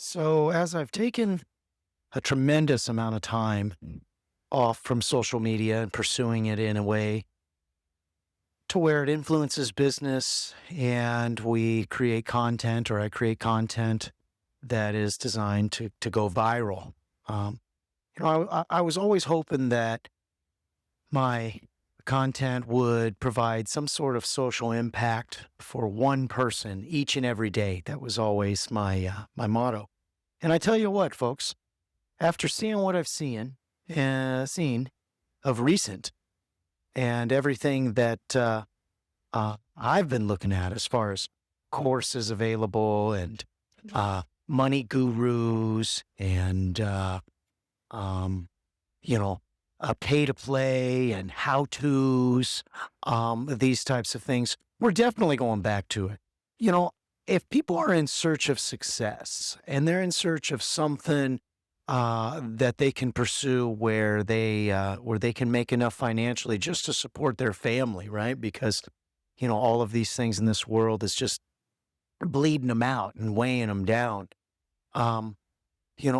So, as I've taken a tremendous amount of time off from social media and pursuing it in a way to where it influences business and we create content or I create content that is designed to go viral. Um, I was always hoping that my content would provide some sort of social impact for one person each and every day. That was always my motto. And I tell you what, folks, after seeing what I've seen of recent and everything that I've been looking at as far as courses available and money gurus and um, you know, pay to play and how to's, these types of things. We're definitely going back to it. You know, if people are in search of success and they're in search of something that they can pursue where they can make enough financially just to support their family, right? Because all of these things in this world is just bleeding them out and weighing them down. Um,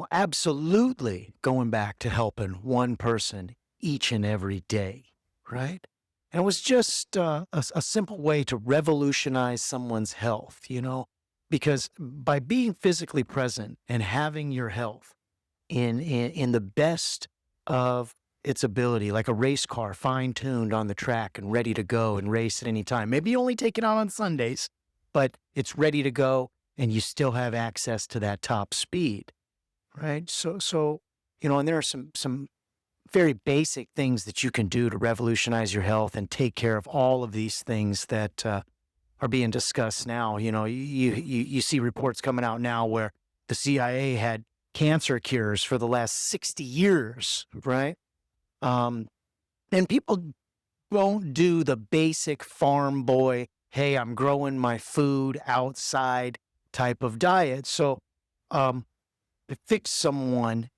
Absolutely going back to helping one person each and every day, right? And it was just a simple way to revolutionize someone's health, because by being physically present and having your health in the best of its ability, like a race car fine tuned on the track and ready to go and race at any time. Maybe you only take it out on Sundays, but it's ready to go and you still have access to that top speed. Right. And there are some very basic things that you can do to revolutionize your health and take care of all of these things that are being discussed now. You see reports coming out now where the CIA had cancer cures for the last 60 years, right? Um, and people won't do the basic farm boy, hey, I'm growing my food outside type of diet. So, to fix someone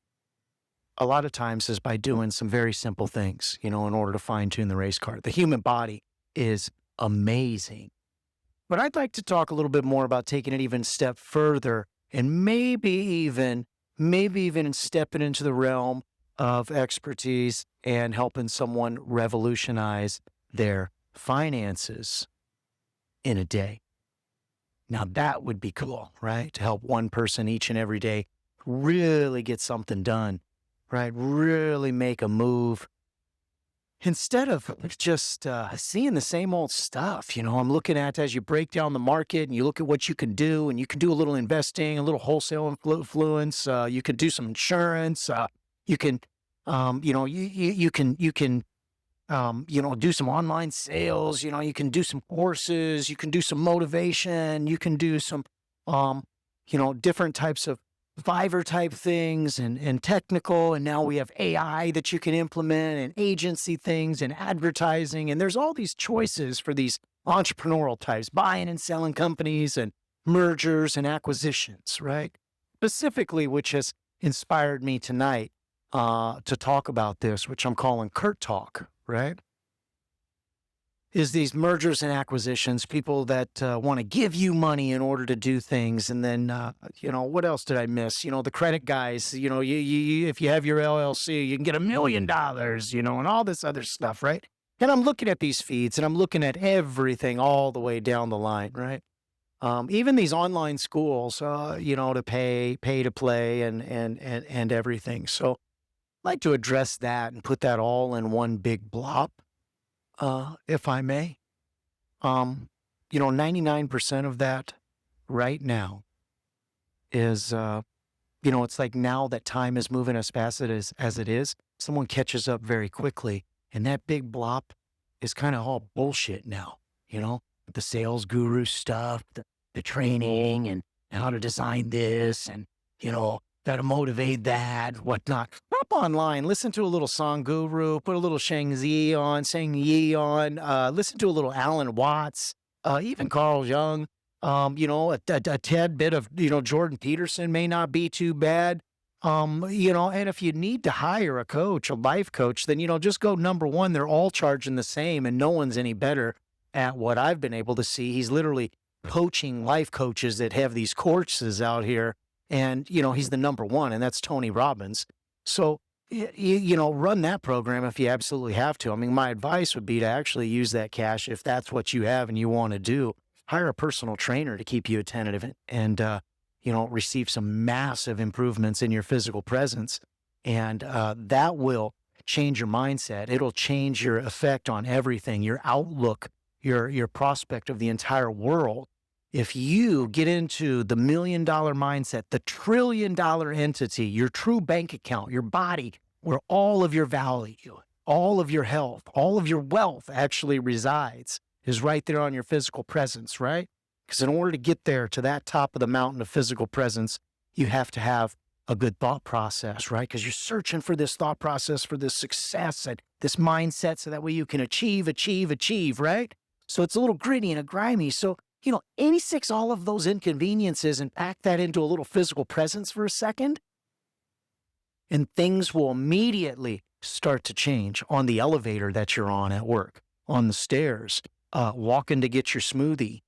a lot of times is by doing some very simple things, in order to fine tune the race car. The human body is amazing. But I'd like to talk a little bit more about taking it even a step further and maybe even stepping into the realm of expertise and helping someone revolutionize their finances in a day. Now that would be cool, right? To help one person each and every day really get something done, right? Really make a move instead of just seeing the same old stuff. I'm looking at as you break down the market and you look at what you can do, and you can do a little investing, a little wholesale influence. You can do some insurance. You can, do some online sales. You can do some courses. You can do some motivation. You can do some, different types of Fiverr type things and technical. And now we have AI that you can implement and agency things and advertising. And there's all these choices for these entrepreneurial types, buying and selling companies and mergers and acquisitions, right? Specifically, which has inspired me tonight to talk about this, which I'm calling Kirt Talk, right? Is these mergers and acquisitions, people that want to give you money in order to do things. And then, what else did I miss? The credit guys, if you have your LLC, you can get $1 million, and all this other stuff, right? And I'm looking at these feeds and I'm looking at everything all the way down the line, right? Even these online schools, to pay to play and everything. So I'd like to address that and put that all in one big blob, if I may. 99% of that right now is, it's like now that time is moving as fast as it is, someone catches up very quickly. And that big blob is kind of all bullshit now, the sales guru stuff, the training and how to design this and, how to motivate that, whatnot. Hop online, listen to a little song guru, put a little Shang Yi on, listen to a little Alan Watts, even Carl Jung, a tad bit of, Jordan Peterson may not be too bad. And if you need to hire a coach, a life coach, then, just go number one. They're all charging the same and no one's any better at what I've been able to see. He's literally coaching life coaches that have these courses out here And, he's the number one, and that's Tony Robbins. So, run that program if you absolutely have to. I mean, my advice would be to actually use that cash if that's what you have and you want to do. Hire a personal trainer to keep you attentive and receive some massive improvements in your physical presence. And that will change your mindset. It'll change your effect on everything, your outlook, your prospect of the entire world. If you get into the $1 million mindset, the $1 trillion entity, your true bank account, your body, where all of your value, all of your health, all of your wealth actually resides, is right there on your physical presence, right? Because in order to get there to that top of the mountain of physical presence, you have to have a good thought process, right? Because you're searching for this thought process, for this success and this mindset so that way you can achieve, right? So it's a little gritty and a grimy. So, 86 all of those inconveniences and pack that into a little physical presence for a second, and things will immediately start to change on the elevator that you're on at work, on the stairs, walking to get your smoothie,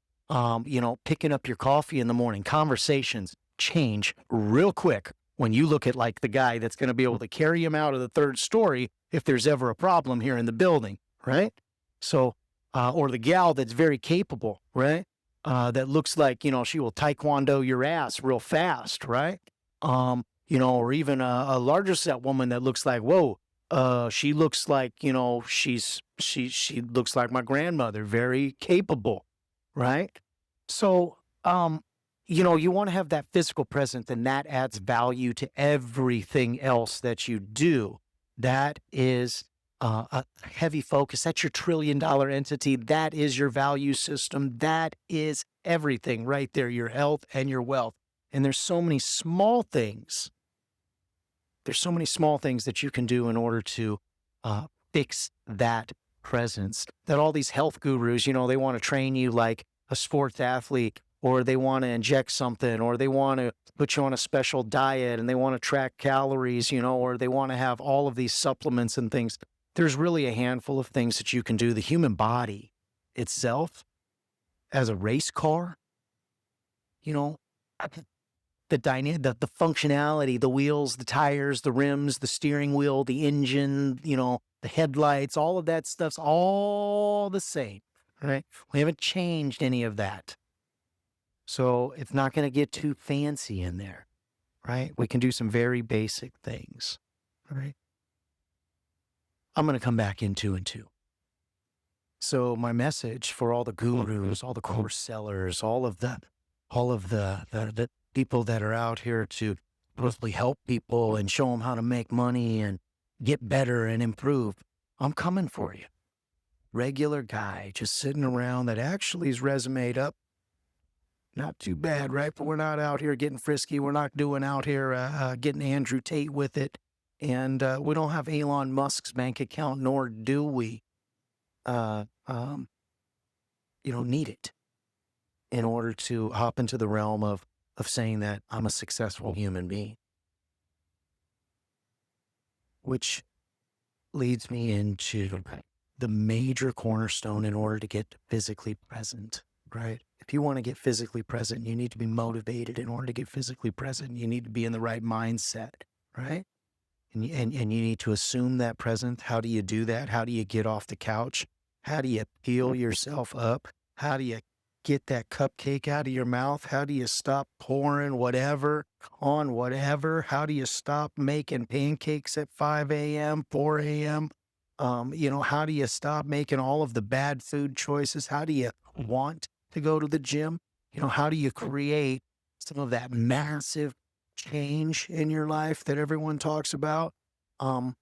picking up your coffee in the morning. Conversations change real quick when you look at like the guy that's going to be able to carry him out of the third story if there's ever a problem here in the building, right? So, or the gal that's very capable, right? That looks like, she will taekwondo your ass real fast, right? Or even a larger set woman that looks like, whoa, she looks like, she looks like my grandmother, very capable, right? So, you want to have that physical presence, and that adds value to everything else that you do. That is a heavy focus. That's your $1 trillion entity. That is your value system. That is everything right there, your health and your wealth. And there's so many small things. There's so many small things that you can do in order to fix that presence. That all these health gurus, they want to train you like a sports athlete, or they want to inject something, or they want to put you on a special diet, and they want to track calories, or they want to have all of these supplements and things. There's really a handful of things that you can do. The human body itself, as a race car, the functionality, the wheels, the tires, the rims, the steering wheel, the engine, the headlights, all of that stuff's all the same, right? We haven't changed any of that. So it's not going to get too fancy in there, right? We can do some very basic things, right? I'm going to come back in 2 and 2. So my message for all the gurus, all the course sellers, all of the people that are out here to supposedly help people and show them how to make money and get better and improve, I'm coming for you. Regular guy just sitting around that actually is resumed up. Not too bad, right? But we're not out here getting frisky. We're not doing out here getting Andrew Tate with it. And we don't have Elon Musk's bank account, nor do we, need it in order to hop into the realm of saying that I'm a successful human being. Which leads me into the major cornerstone in order to get physically present, right? If you want to get physically present, you need to be motivated. In order to get physically present, you need to be in the right mindset, right? And you need to assume that presence. How do you do that? How do you get off the couch? How do you peel yourself up? How do you get that cupcake out of your mouth? How do you stop pouring whatever on whatever? How do you stop making pancakes at 5 a.m., 4 a.m.? How do you stop making all of the bad food choices? How do you want to go to the gym? How do you create some of that massive change in your life that everyone talks about? I'm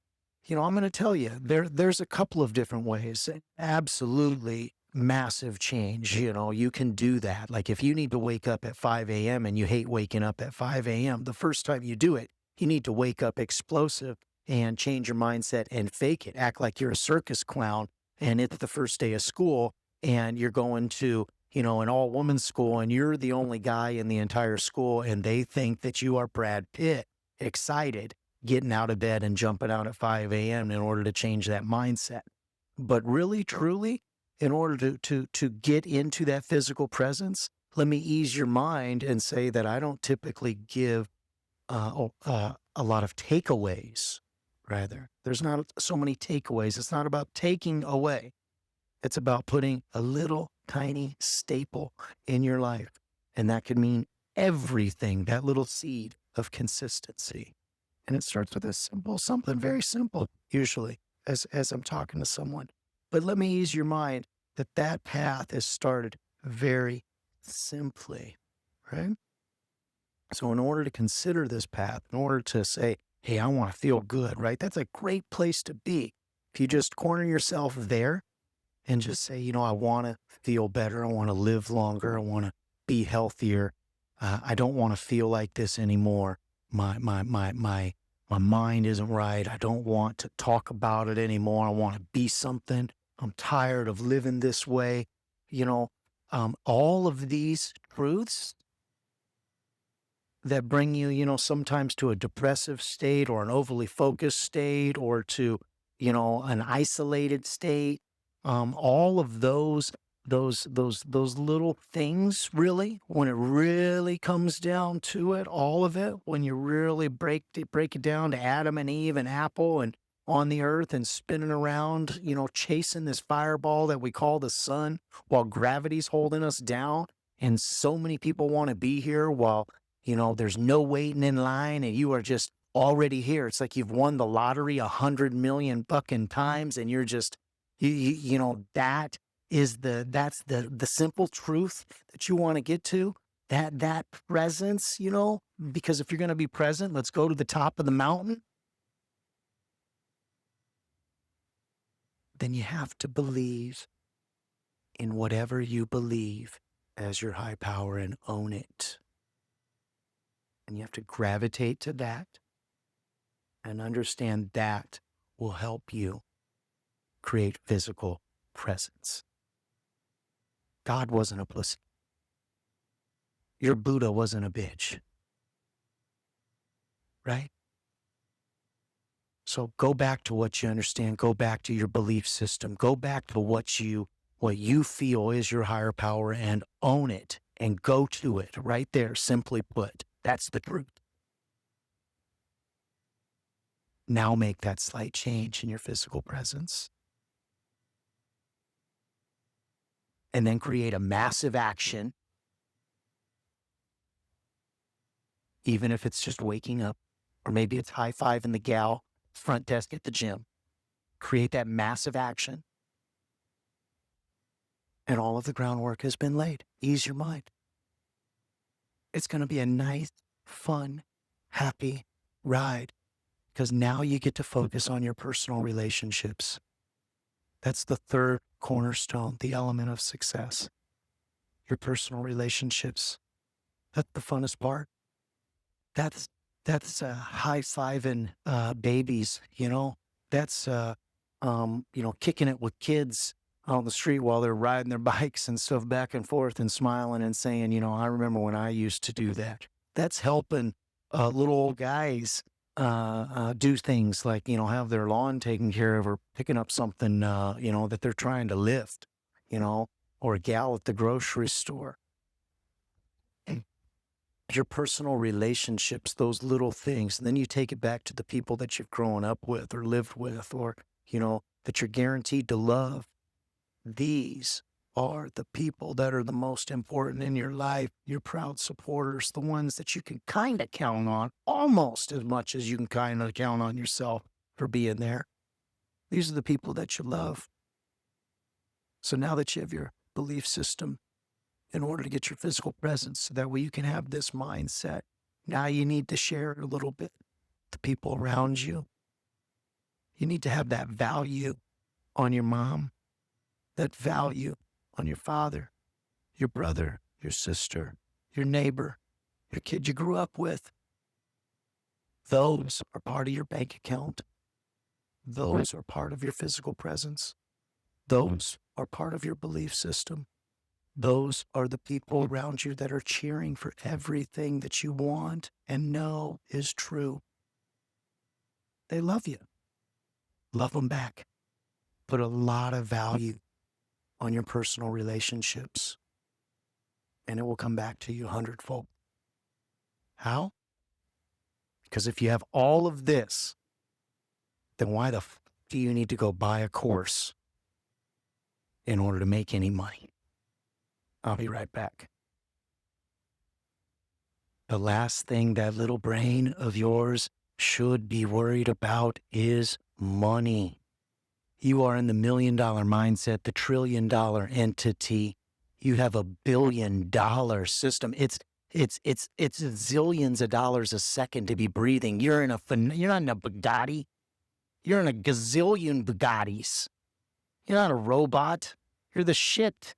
going to tell you, there's a couple of different ways. Absolutely massive change. You can do that. Like if you need to wake up at 5 a.m. and you hate waking up at 5 a.m., the first time you do it, you need to wake up explosive and change your mindset and fake it. Act like you're a circus clown and it's the first day of school and you're going to, an all-woman school and you're the only guy in the entire school and they think that you are Brad Pitt, excited, getting out of bed and jumping out at 5 a.m. in order to change that mindset. But really, truly, in order to get into that physical presence, let me ease your mind and say that I don't typically give a lot of takeaways, rather. There's not so many takeaways. It's not about taking away, it's about putting a little tiny staple in your life. And that could mean everything, that little seed of consistency. And it starts with a simple, something very simple, usually, as I'm talking to someone. But let me ease your mind that that path is started very simply, right? So in order to consider this path, in order to say, hey, I want to feel good, right? That's a great place to be. If you just corner yourself there and just say, I want to feel better. I want to live longer. I want to be healthier. I don't want to feel like this anymore. My mind isn't right. I don't want to talk about it anymore. I want to be something. I'm tired of living this way. All of these truths that bring you, sometimes to a depressive state or an overly focused state or to, an isolated state. All of those little things, really, when it really comes down to it, all of it, when you really break it down to Adam and Eve and Apple and on the earth and spinning around, chasing this fireball that we call the sun while gravity's holding us down. And so many people want to be here while there's no waiting in line and you are just already here. It's like you've won the lottery 100 million fucking times and you're just, that is that's the simple truth that you want to get to. That presence, because if you're going to be present, let's go to the top of the mountain. Then you have to believe in whatever you believe as your high power and own it. And you have to gravitate to that and understand that will help you create physical presence. God wasn't a pussy. Your Buddha wasn't a bitch. Right? So go back to what you understand. Go back to your belief system. Go back to what you feel is your higher power and own it and go to it right there. Simply put, that's the truth. Now make that slight change in your physical presence. And then create a massive action, even if it's just waking up, or maybe it's high-fiving the gal front desk at the gym. Create that massive action. And all of the groundwork has been laid. Ease your mind. It's going to be a nice, fun, happy ride because now you get to focus on your personal relationships. That's the third cornerstone, the element of success. Your personal relationships. That's the funnest part. That's high-fiving babies, That's, kicking it with kids on the street while they're riding their bikes and stuff back and forth and smiling and saying, I remember when I used to do that. That's helping little old guys do things like, have their lawn taken care of or picking up something, that they're trying to lift, or a gal at the grocery store. Your personal relationships, those little things, and then you take it back to the people that you've grown up with or lived with or, that you're guaranteed to love. These are the people that are the most important in your life, your proud supporters, the ones that you can kind of count on almost as much as you can kind of count on yourself for being there. These are the people that you love. So now that you have your belief system in order to get your physical presence so that way you can have this mindset, now you need to share it a little bit with the people around you. You need to have that value on your mom, that value on your father, your brother, your sister, your neighbor, your kid you grew up with. Those are part of your bank account. Those are part of your physical presence. Those are part of your belief system. Those are the people around you that are cheering for everything that you want and know is true. They love you. Love them back. Put a lot of value on your personal relationships. and it will come back to you hundredfold. How? Because if you have all of this, then why the f do you need to go buy a course in order to make any money? I'll be right back. The last thing that little brain of yours should be worried about is money. You are in the $1 million mindset, the $1 trillion entity. You have $1 billion system. It's zillions of dollars a second to be breathing. You're not in a Bugatti. You're in a gazillion Bugattis. You're not a robot. You're the shit.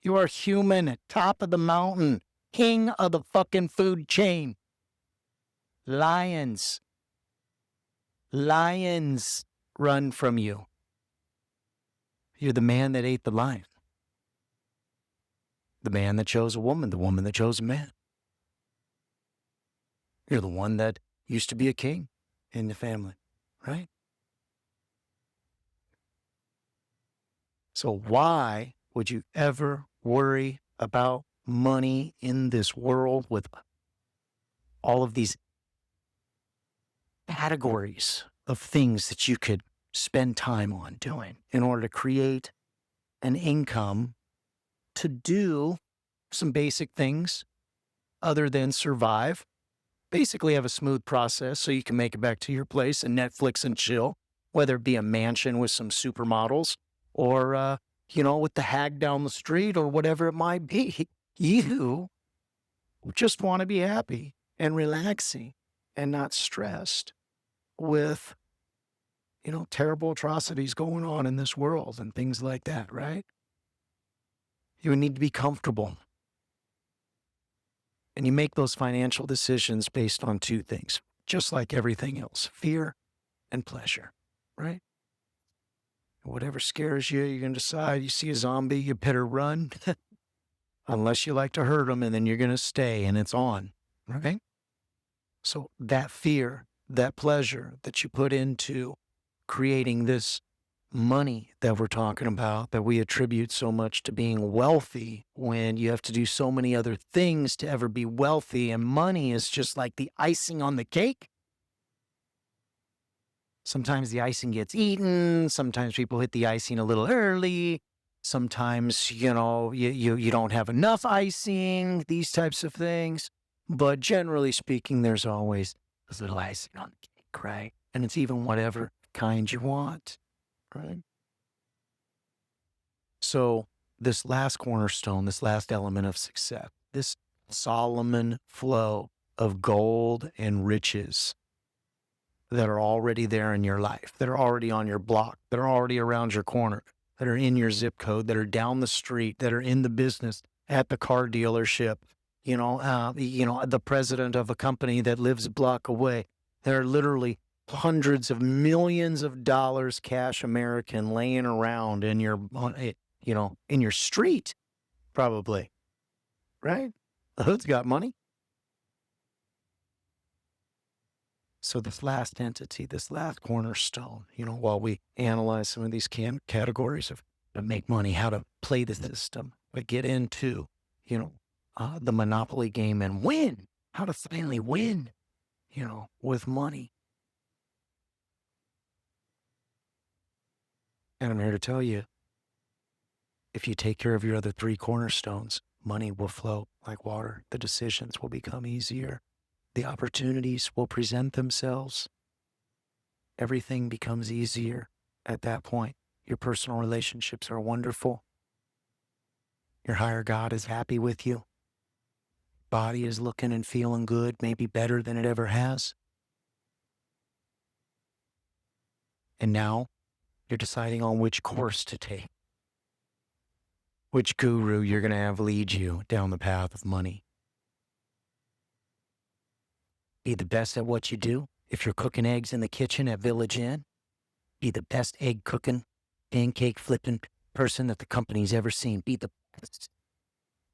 You are human, top of the mountain, king of the fucking food chain. Lions run from you. You're the man that ate the lion. The man that chose a woman, the woman that chose a man. You're the one that used to be a king in the family, right? So why would you ever worry about money in this world with all of these categories of things that you could spend time on doing in order to create an income to do some basic things other than survive? Basically have a smooth process so you can make it back to your place and Netflix and chill, whether it be a mansion with some supermodels or, with the hag down the street or whatever it might be. You just want to be happy and relaxing and not stressed with, terrible atrocities going on in this world and things like that, right? You need to be comfortable. And you make those financial decisions based on two things, just like everything else, fear and pleasure, right? Whatever scares you, you're going to decide. You see a zombie, you better run, unless you like to hurt them, and then you're going to stay, and it's on, right? So that fear, that pleasure that you put into creating this money that we're talking about, that we attribute so much to being wealthy, when you have to do so many other things to ever be wealthy, and money is just like the icing on the cake. Sometimes the icing gets eaten. Sometimes people hit the icing a little early. Sometimes, you don't have enough icing, these types of things. But generally speaking, there's always a little icing on the cake, right? And it's even whatever kind you want, right? So this last cornerstone, this last element of success, this Solomon flow of gold and riches that are already there in your life, that are already on your block, that are already around your corner, that are in your zip code, that are down the street, that are in the business, at the car dealership, the president of a company that lives a block away. There are literally hundreds of millions of dollars cash American laying around in your, in your street, probably, right? The hood's got money. So this last entity, this last cornerstone, while we analyze some of these categories of how to make money, how to play the system, but get into, the Monopoly game and win, how to finally win, with money. And I'm here to tell you, if you take care of your other three cornerstones, money will flow like water. The decisions will become easier. The opportunities will present themselves. Everything becomes easier at that point. Your personal relationships are wonderful. Your higher God is happy with you. Body is looking and feeling good, maybe better than it ever has. And now you're deciding on which course to take, which guru you're going to have lead you down the path of money. Be the best at what you do. If you're cooking eggs in the kitchen at Village Inn, be the best egg cooking, pancake flipping person that the company's ever seen. Be the best.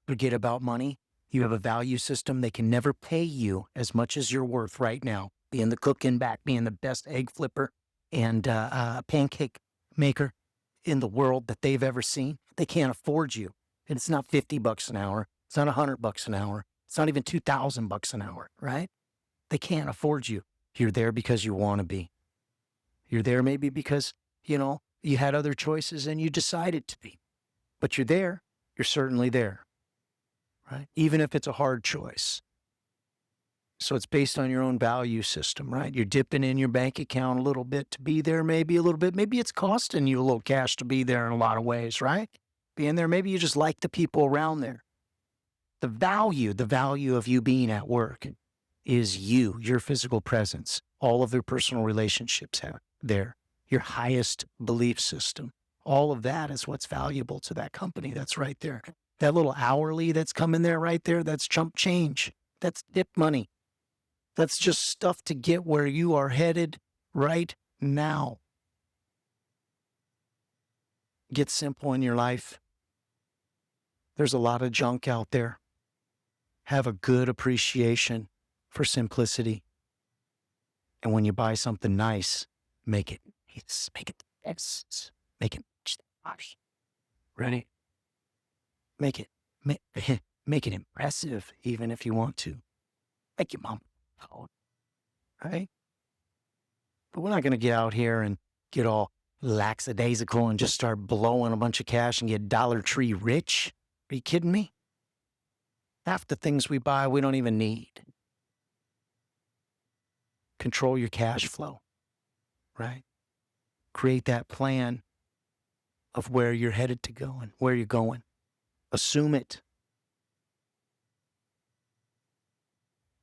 Forget about money. You have a value system. They can never pay you as much as you're worth right now. Being the cook in back, being the best egg flipper and pancake maker in the world that they've ever seen. They can't afford you. And it's not $50 an hour. It's not $100 an hour. It's not even $2,000 an hour, right? They can't afford you. You're there because you want to be. You're there maybe because, you had other choices and you decided to be. But you're there. You're certainly there, right? Even if it's a hard choice. So it's based on your own value system, right? You're dipping in your bank account a little bit to be there, maybe a little bit. Maybe it's costing you a little cash to be there in a lot of ways, right? Being there, maybe you just like the people around there. The value of you being at work is your physical presence, all of your personal relationships there, your highest belief system. All of that is what's valuable to that company that's right there. That little hourly that's coming there right there, that's chump change. That's dip money. That's just stuff to get where you are headed right now. Get simple in your life. There's a lot of junk out there. Have a good appreciation for simplicity. And when you buy something nice, make it nice. Make it the best. Make it ready. Make it impressive, even if you want to. Make your mom proud, right? But we're not going to get out here and get all lackadaisical and just start blowing a bunch of cash and get Dollar Tree rich. Are you kidding me? Half the things we buy, we don't even need. Control your cash flow, right? Create that plan of where you're headed to go and where you're going. Assume it.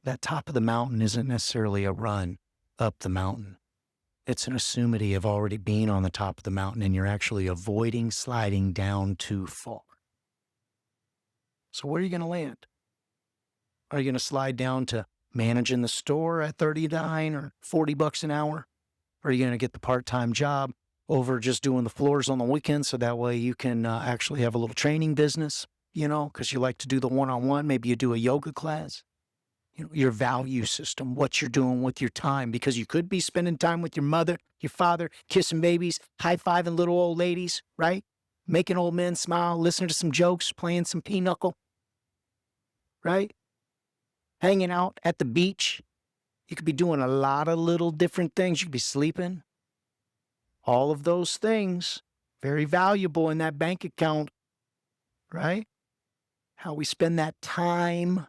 That top of the mountain isn't necessarily a run up the mountain. It's an assumity of already being on the top of the mountain and you're actually avoiding sliding down too far. So where are you going to land? Are you going to slide down to managing the store at $39 or $40 an hour? Or are you going to get the part-time job over just doing the floors on the weekends so that way you can actually have a little training business, because you like to do the one-on-one. Maybe you do a yoga class. Your value system, what you're doing with your time, because you could be spending time with your mother, your father, kissing babies, high-fiving little old ladies, right? Making old men smile, listening to some jokes, playing some pinochle, right? Hanging out at the beach. You could be doing a lot of little different things. You could be sleeping. All of those things, very valuable in that bank account, right? How we spend that time.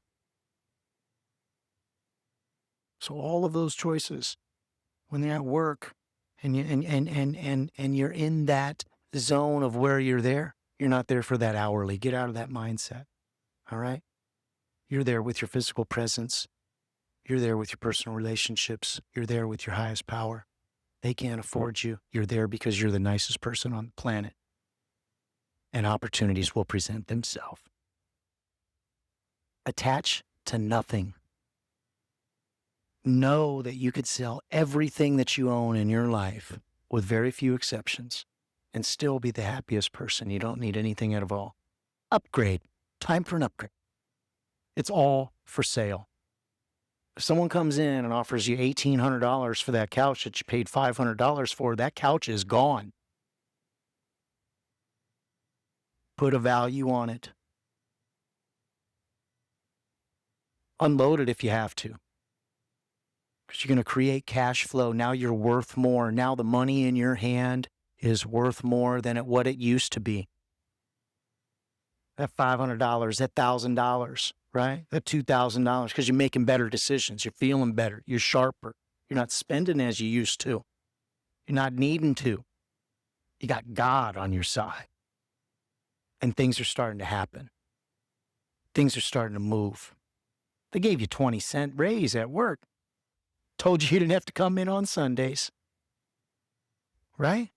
So all of those choices, when they're at work and you're in that zone of where you're there, you're not there for that hourly. Get out of that mindset. All right? You're there with your physical presence. You're there with your personal relationships. You're there with your highest power. They can't afford you. You're there because you're the nicest person on the planet. And opportunities will present themselves. Attach to nothing. Know that you could sell everything that you own in your life, with very few exceptions, and still be the happiest person. You don't need anything at all. Upgrade. Time for an upgrade. It's all for sale. If someone comes in and offers you $1,800 for that couch that you paid $500 for, that couch is gone. Put a value on it. Unload it if you have to. Because you're going to create cash flow. Now you're worth more. Now the money in your hand is worth more than what it used to be. That $500, that $1,000, right? That $2,000, because you're making better decisions. You're feeling better. You're sharper. You're not spending as you used to. You're not needing to. You got God on your side. And things are starting to happen. Things are starting to move. They gave you 20-cent raise at work. Told you didn't have to come in on Sundays. Right?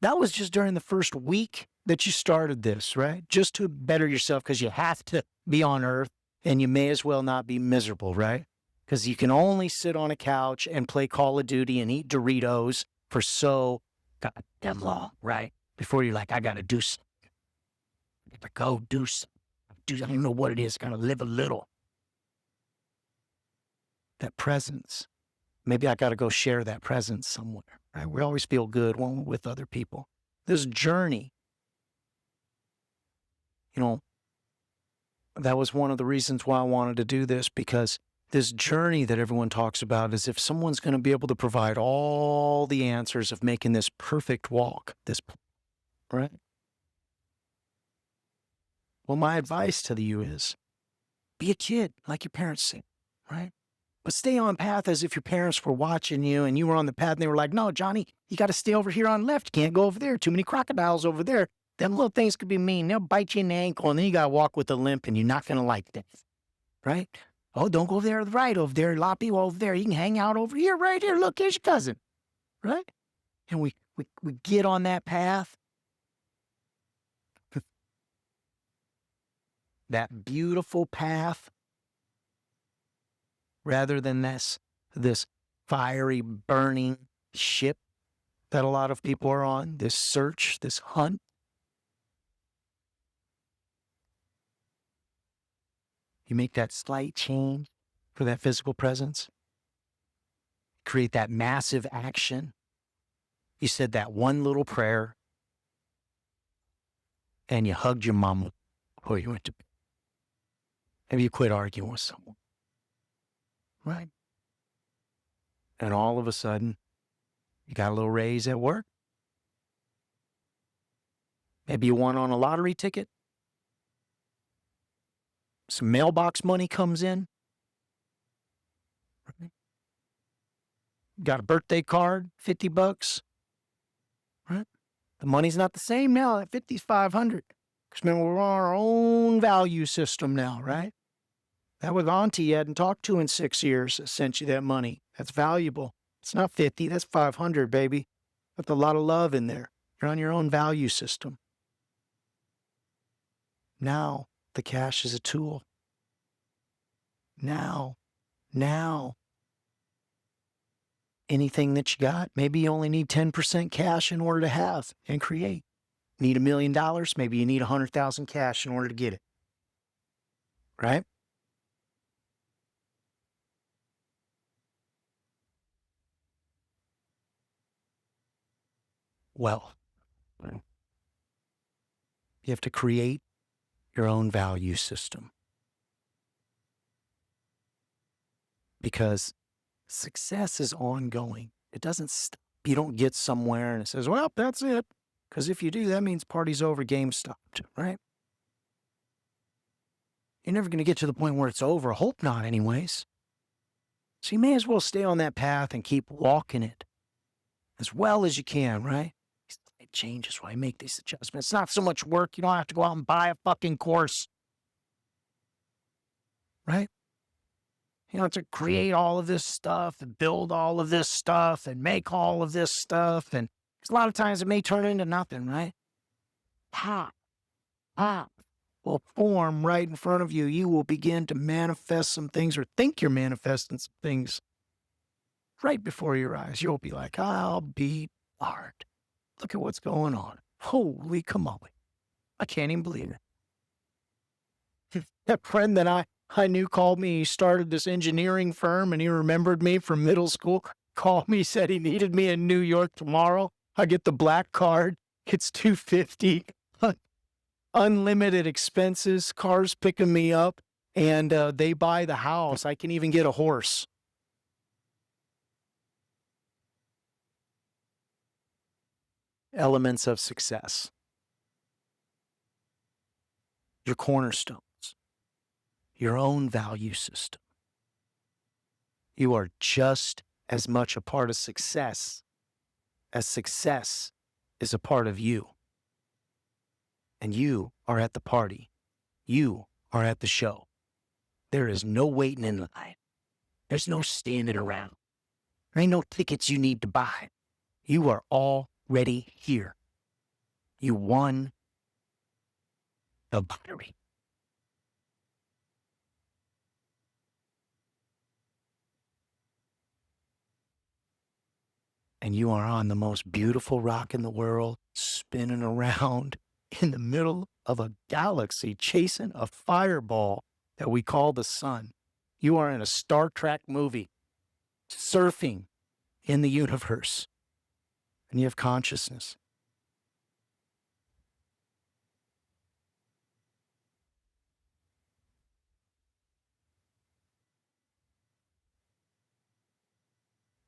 That was just during the first week that you started this, right? Just to better yourself, because you have to be on earth and you may as well not be miserable, right? Because you can only sit on a couch and play Call of Duty and eat Doritos for so goddamn long, right? Before you're like, I got to do something. I got to go do something. I don't know what it is. Got to live a little. That presence. Maybe I got to go share that presence somewhere, right? We always feel good when we're with other people. This journey, That was one of the reasons why I wanted to do this, because this journey that everyone talks about is if someone's going to be able to provide all the answers of making this perfect walk, right? Well, my advice to you is be a kid like your parents say, right? But stay on path as if your parents were watching you and you were on the path and they were like, no, Johnny, you got to stay over here on left. You can't go over there. Too many crocodiles over there. Them little things could be mean. They'll bite you in the ankle and then you got to walk with a limp and you're not going to like that, right? Oh, don't go over there to the right over there. A lot of people over there. You can hang out over here, right here. Look, here's your cousin, right? And we get on that path, that beautiful path, rather than this fiery, burning ship that a lot of people are on, this search, this hunt. You make that slight change for that physical presence, create that massive action. You said that one little prayer, and you hugged your mama before you went to bed. Maybe you quit arguing with someone, right? And all of a sudden, you got a little raise at work. Maybe you won on a lottery ticket. Some mailbox money comes in. Right? Got a birthday card, $50, right? The money's not the same now. That 50's 500. Because remember, we're on our own value system now, right? That was auntie you hadn't talked to in 6 years that sent you that money. That's valuable. It's not 50, that's 500, baby. That's a lot of love in there. You're on your own value system. Now, the cash is a tool. Now, anything that you got, maybe you only need 10% cash in order to have and create. Need $1 million, maybe you need 100,000 cash in order to get it. Right? Well, you have to create your own value system. Because success is ongoing. It doesn't stop. You don't get somewhere and it says, well, that's it. Because if you do, that means party's over, game stopped, right? You're never going to get to the point where it's over. Hope not, anyways. So you may as well stay on that path and keep walking it as well as you can, right? It changes while I make these adjustments. It's not so much work. You don't have to go out and buy a fucking course, right? You don't have to create all of this stuff and build all of this stuff and make all of this stuff. And a lot of times it may turn into nothing, right? Pop will form right in front of you. You will begin to manifest some things or think you're manifesting some things right before your eyes. You'll be like, I'll be darned. Look at what's going on. Holy camole. I can't even believe it. That friend that I knew called me. He started this engineering firm and he remembered me from middle school. Called me, said he needed me in New York tomorrow. I get the black card. It's $250. Unlimited expenses, cars picking me up, and they buy the house. I can even get a horse. Elements of success. Your cornerstones. Your own value system. You are just as much a part of success as success is a part of you. And you are at the party. You are at the show. There is no waiting in line. There's no standing around. There ain't no tickets you need to buy. You are already here. You won the lottery. And you are on the most beautiful rock in the world, spinning around in the middle of a galaxy, chasing a fireball that we call the sun. You are in a Star Trek movie, surfing in the universe, and you have consciousness.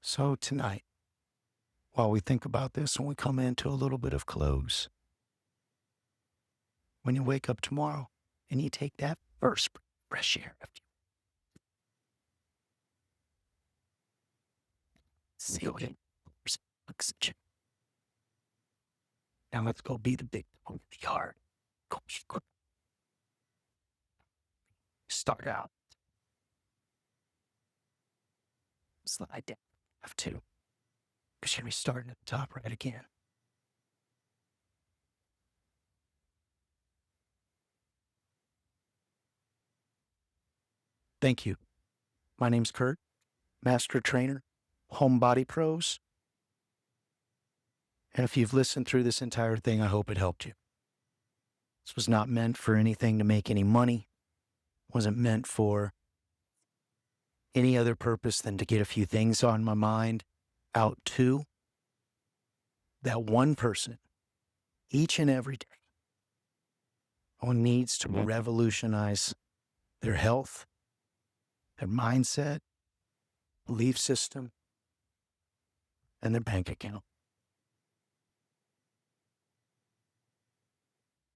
So tonight, while we think about this and we come into a little bit of close, when you wake up tomorrow and you take that first fresh air after you seal it, oxygen. Now let's go be the big dog in the yard. Go start out. Slide down. Have to. Because you're going to be starting at the top right again. Thank you. My name's Kirt, Master Trainer, Home Body Pros. And if you've listened through this entire thing, I hope it helped you. This was not meant for anything to make any money. Wasn't meant for any other purpose than to get a few things on my mind out to that one person each and every day who needs to revolutionize their health, their mindset, belief system, and their bank account.